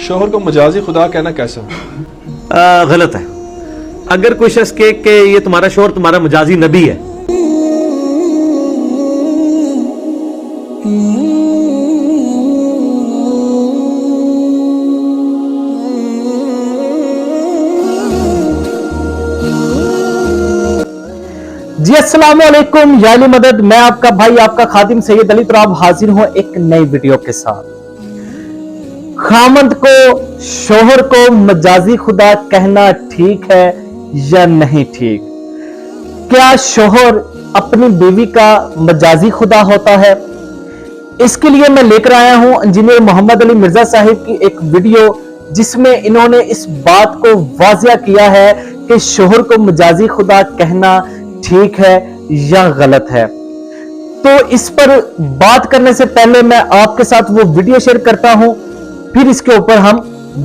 शोहर को मजाजी खुदा कहना कैसा? गलत है। अगर कोई शख्स कहे कि ये तुम्हारा शोहर तुम्हारा मजाजी नबी है, जी अस्सलाम वालेकुम, याली मदद। मैं आपका भाई आपका खादिम सैयद अली तुराब हाजिर हूं एक नई वीडियो के साथ। खामद को शोहर को मजाजी खुदा कहना ठीक है या नहीं ठीक? क्या शोहर अपनी बीवी का मजाजी खुदा होता है? इसके लिए मैं लेकर आया हूं इंजीनियर मोहम्मद अली मिर्जा साहिब की एक वीडियो, जिसमें इन्होंने इस बात को वाजिया किया है कि शोहर को मजाजी खुदा कहना ठीक है या गलत है। तो इस पर बात करने से पहले मैं आपके साथ वो वीडियो शेयर करता हूं, फिर इसके ऊपर हम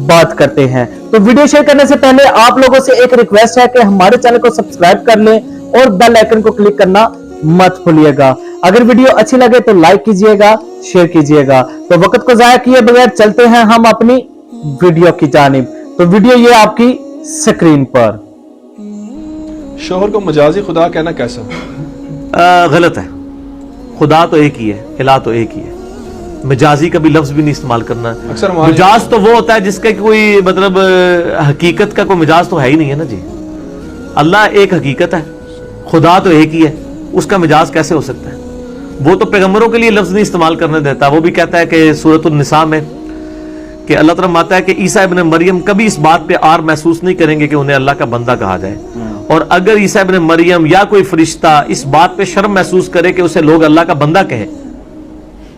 बात करते हैं। तो वीडियो शेयर करने से पहले आप लोगों से एक रिक्वेस्ट है कि हमारे चैनल को सब्सक्राइब कर लें और बेल आइकन को क्लिक करना मत भूलिएगा। अगर वीडियो अच्छी लगे तो लाइक कीजिएगा, शेयर कीजिएगा। तो वक्त को जाया किए बगैर चलते हैं हम अपनी वीडियो की जानिब। तो वीडियो ये आपकी स्क्रीन पर। शोहर को मजाजी खुदा कहना कैसा? गलत है। खुदा तो एक ही है, इलाह तो एक ही है। मजाजी का भी लफ्ज भी नहीं इस्तेमाल करना। अक्सर मिजाज तो वो होता है जिसका कोई मतलब हकीकत का कोई मिजाज तो है ही नहीं है ना जी। अल्लाह एक हकीकत है, खुदा तो एक ही है, उसका मिजाज कैसे हो सकता है? वो तो पैगंबरों के लिए लफ्ज नहीं इस्तेमाल करने देता। वो भी कहता है कि सूरतुल निसा में कि अल्लाह तआला मानता है कि ईसा इब्न मरियम कभी इस बात पे आर महसूस नहीं करेंगे कि उन्हें अल्लाह का बंदा कहा जाए, और अगर ईसा इब्न मरियम या कोई फरिश्ता इस बात पे शर्म महसूस करे कि उसे लोग अल्लाह का बंदा कहे,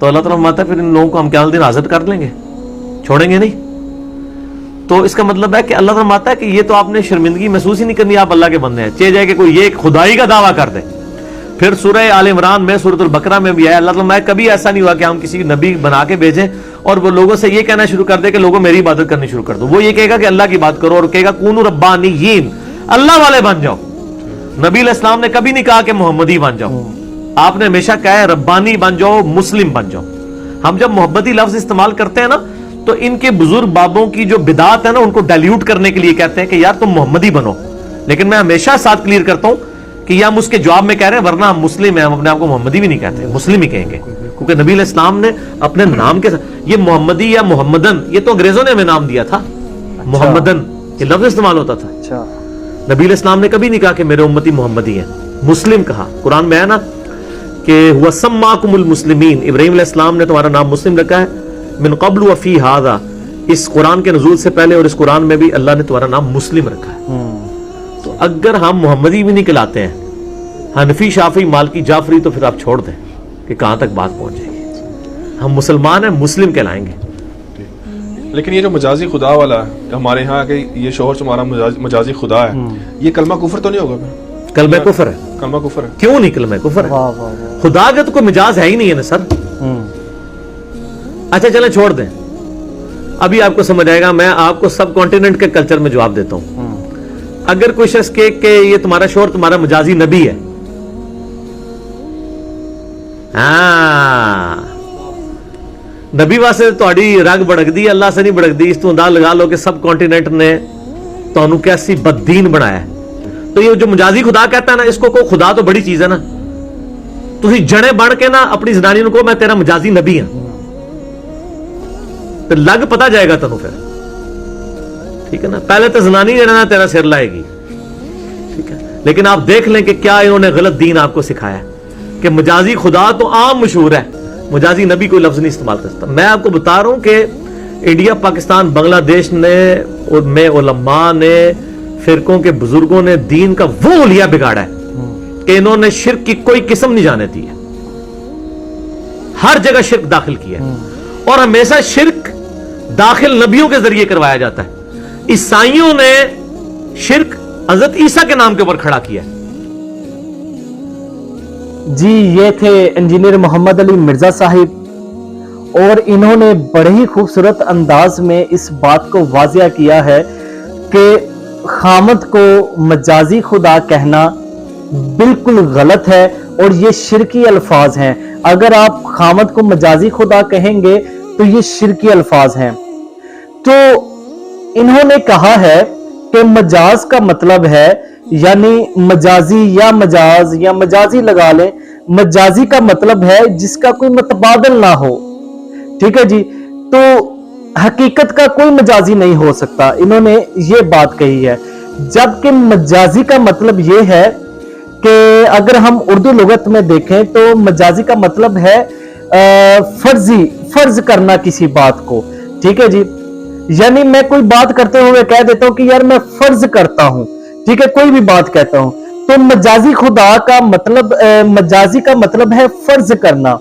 तो अल्लाह तआला मानता है फिर इन लोगों को हम क़यामत दिन हाज़िर कर लेंगे, छोड़ेंगे नहीं। तो इसका मतलब है कि अल्लाह तआला मानता है कि ये तो आपने शर्मिंदगी महसूस ही नहीं करनी, आप अल्लाह के बंदे हैं। चाहे जाए कि कोई ये खुदाई का दावा कर दे। फिर सूरह आल इमरान में, सूरतुल बकरा में भी आया, अल्लाह तआला मानता है कभी ऐसा नहीं हुआ कि हम किसी नबी बना के भेजें और वो लोगों से ये कहना शुरू कर दे कि लोगों मेरी इबादत करनी शुरू कर दो। वो ये कहेगा कि अल्लाह की बात करो और कहेगा कूनू रब्बानियीन, अल्लाह वाले बन जाओ। नबी अलैहिस्सलाम ने कभी नहीं कहा कि मोहम्मदी बन जाओ, आपने हमेशा कहा है रब्बानी बन जाओ, मुस्लिम बन जाओ। हम जब मोहब्बती लफ्ज इस्तेमाल करते हैं ना, तो इनके बुजुर्ग बाबों की जो बिदात है ना, उनको डाइल्यूट करने के लिए कहते हैं कि यार तुम मोहम्मदी बनो। लेकिन मैं हमेशा साथ क्लियर करता हूं कि या हम उसके जवाब में कह रहे हैं, वरना हम मुस्लिम हैं, हम अपने आप को मोहम्मदी भी नहीं कहते, मुस्लिम ही कहेंगे, क्योंकि नबी अलैहिस्सलाम ने अपने नाम के साथ ये मोहम्मदी या मोहम्मदन, ये तो अंग्रेजों ने हमें नाम दिया था। मोहम्मदन ये लफ्ज इस्तेमाल होता था। नबी अलैहिस्सलाम ने कभी नहीं कहा कि मेरे उम्मती मोहम्मदी हैं, मुस्लिम कहा। कुरान में है ना कि हुवा सम्माकुमुल मुस्लिमीन, इब्राहीम अलैहिस्सलाम ने तुम्हारा नाम मुस्लिम रखा है, मिन क़ब्लु व फ़ी हाज़ा, इस कुरान के नुज़ूल से पहले और इस कुरान में भी अल्लाह ने तुम्हारा नाम मुस्लिम रखा है। तो अगर हम मोहम्मदी भी नहीं कहलाते हैं, हनफी शाफी मालकी जाफरी, तो फिर आप छोड़ दें कि कहां तक बात पहुंच जाएगी। हम मुसलमान हैं, मुस्लिम कहलाएंगे। लेकिन ये जो मजाजी खुदा वाला है हमारे यहाँ के, ये शोहर तुम्हारा मजाजी खुदा है, ये कलमा कुफर तो नहीं होगा? फिर कलमा कुफर है। कलमा कुफर है? क्यों नहीं कलमा कुफर है? खुदा का तो कोई मिजाज है ही नहीं है ना सर। अच्छा चलें छोड़ दें, अभी आपको समझ आएगा। मैं आपको सब कॉन्टिनेंट के कल्चर में जवाब देता हूं। अगर कोई शख्स कहे कि ये तुम्हारा शोहर तुम्हारा मजाजी नबी है, हाँ नबी वास्ते ਤੁਹਾਡੀ रग भड़कदी, अल्लाह से नहीं भड़कदी। इस तो अंदाज लगा लो कि सब कॉन्टिनेंट ने ਤੁਹਾਨੂੰ कैसी बददीन बनाया है। तो ये जो मजाजी खुदा कहता है ना, इसको को खुदा तो बड़ी चीज है ना। तुसी जने बन के ना अपनी जनानी को मैं तेरा मजाजी नबी हां, तो लग पता जाएगा तेन फिर, ठीक है ना। पहले तो जनानी ना तेरा सिर लाएगी, ठीक है। लेकिन आप देख लें कि क्या इन्होंने गलत दीन आपको सिखाया कि मजाजी खुदा तो आम मशहूर है, मजाजी नबी कोई लफ्ज नहीं इस्तेमाल करता। मैं आपको बता रहा हूं कि इंडिया, पाकिस्तान, बांग्लादेश में उलमा ने, फिरकों के बुजुर्गों ने दीन का वो उलिया बिगाड़ा है कि इन्होंने शिर्क की कोई किस्म नहीं जाने दी है। हर जगह शिर्क दाखिल किया है, और हमेशा शिर्क दाखिल नबियों के जरिए करवाया जाता है। ईसाइयों ने शिर्क हजरत ईसा के नाम के ऊपर खड़ा किया है। जी ये थे इंजीनियर मोहम्मद अली मिर्जा साहिब, और इन्होंने बड़े ही खूबसूरत अंदाज में इस बात को वाजिया किया है कि खामद को मजाजी खुदा कहना बिल्कुल गलत है, और ये शिरकी अल्फाज हैं। अगर आप खामद को मजाजी खुदा कहेंगे तो ये शिरकी अल्फाज हैं। तो इन्होंने कहा है कि मजाज का मतलब है, यानी मजाजी या मजाजी लगा लें, मजाजी का मतलब है जिसका कोई मतबादल ना हो। ठीक है जी, तो हकीकत का कोई मजाजी नहीं हो सकता, इन्होंने ये बात कही है। जबकि मजाजी का मतलब ये है कि अगर हम उर्दू लुगत में देखें तो मजाजी का मतलब है फर्ज करना किसी बात को। ठीक है जी, यानी मैं कोई बात करते हुए कह देता हूं कि यार मैं फर्ज करता हूं, ठीक है, कोई भी बात कहता हूं, तो मजाजी खुदा का मतलब मजाजी का मतलब है फर्ज करना।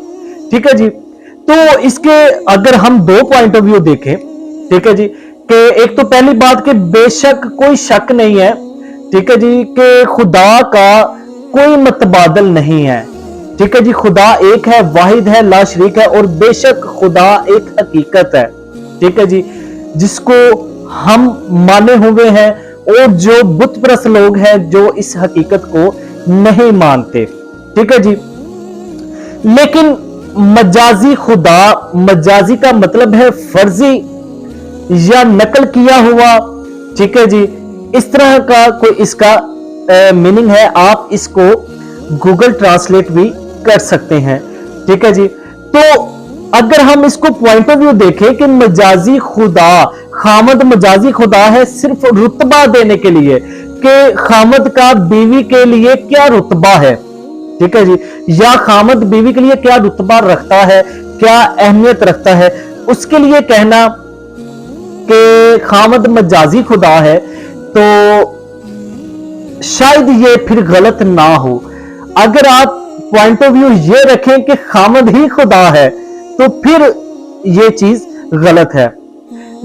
ठीक है जी, तो इसके अगर हम दो पॉइंट ऑफ व्यू देखें, ठीक है जी, कि एक तो पहली बात कि बेशक कोई शक नहीं है, ठीक है जी, कि खुदा का कोई मतबादल नहीं है। ठीक है जी, खुदा एक है, वाहिद है, ला शरीक है, और बेशक खुदा एक हकीकत है। ठीक है जी, जिसको हम माने हुए हैं, और जो बुत परस्त लोग हैं जो इस हकीकत को नहीं मानते। ठीक है जी, लेकिन मजाजी खुदा, मजाजी का मतलब है फर्जी या नकल किया हुआ। ठीक है जी, इस तरह का कोई इसका मीनिंग है, आप इसको गूगल ट्रांसलेट भी कर सकते हैं। ठीक है जी, तो अगर हम इसको पॉइंट ऑफ व्यू देखें कि मजाजी खुदा, खामद मजाजी खुदा है सिर्फ रुतबा देने के लिए, कि खामद का बीवी के लिए क्या रुतबा है। ठीक है जी, या खामद बीवी के लिए क्या रुतबा रखता है, क्या अहमियत रखता है, उसके लिए कहना कि खामद मजाजी खुदा है, तो शायद ये फिर गलत ना हो। अगर आप पॉइंट ऑफ व्यू ये रखें कि खामद ही खुदा है, तो फिर ये चीज गलत है।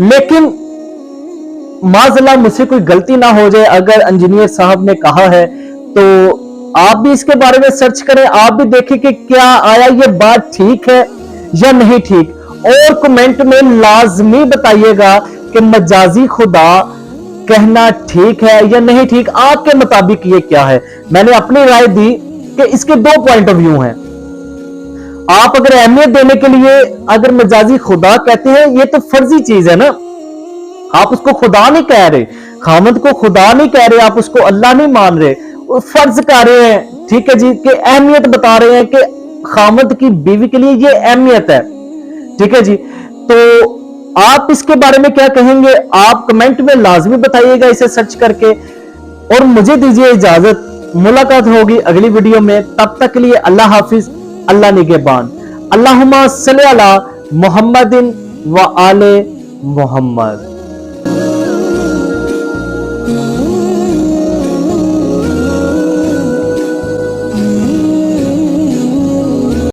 लेकिन माज़अल्लाह मुझसे कोई गलती ना हो जाए, अगर इंजीनियर साहब ने कहा है तो आप भी इसके बारे में सर्च करें, आप भी देखें कि क्या आया ये बात ठीक है या नहीं ठीक, और कमेंट में लाजमी बताइएगा कि मजाजी खुदा कहना ठीक है या नहीं ठीक, आपके मुताबिक ये क्या है। मैंने अपनी राय दी कि इसके दो पॉइंट ऑफ व्यू हैं। आप अगर अहमियत देने के लिए अगर मजाजी खुदा कहते हैं, ये तो फर्जी चीज है ना, आप उसको खुदा नहीं कह रहे, खामद को खुदा नहीं कह रहे, आप उसको अल्लाह नहीं मान रहे, फर्ज कर रहे हैं। ठीक है जी, कि अहमियत बता रहे हैं कि खामद की बीवी के लिए ये अहमियत है। ठीक है जी, तो आप इसके बारे में क्या कहेंगे, आप कमेंट में लाजमी बताइएगा इसे सर्च करके। और मुझे दीजिए इजाजत, मुलाकात होगी अगली वीडियो में, तब तक के लिए अल्लाह हाफिज, अल्लाह निगहबान। अल्लाहुम्मा सल्ली अला मुहम्मदिन व आले मुहम्मद।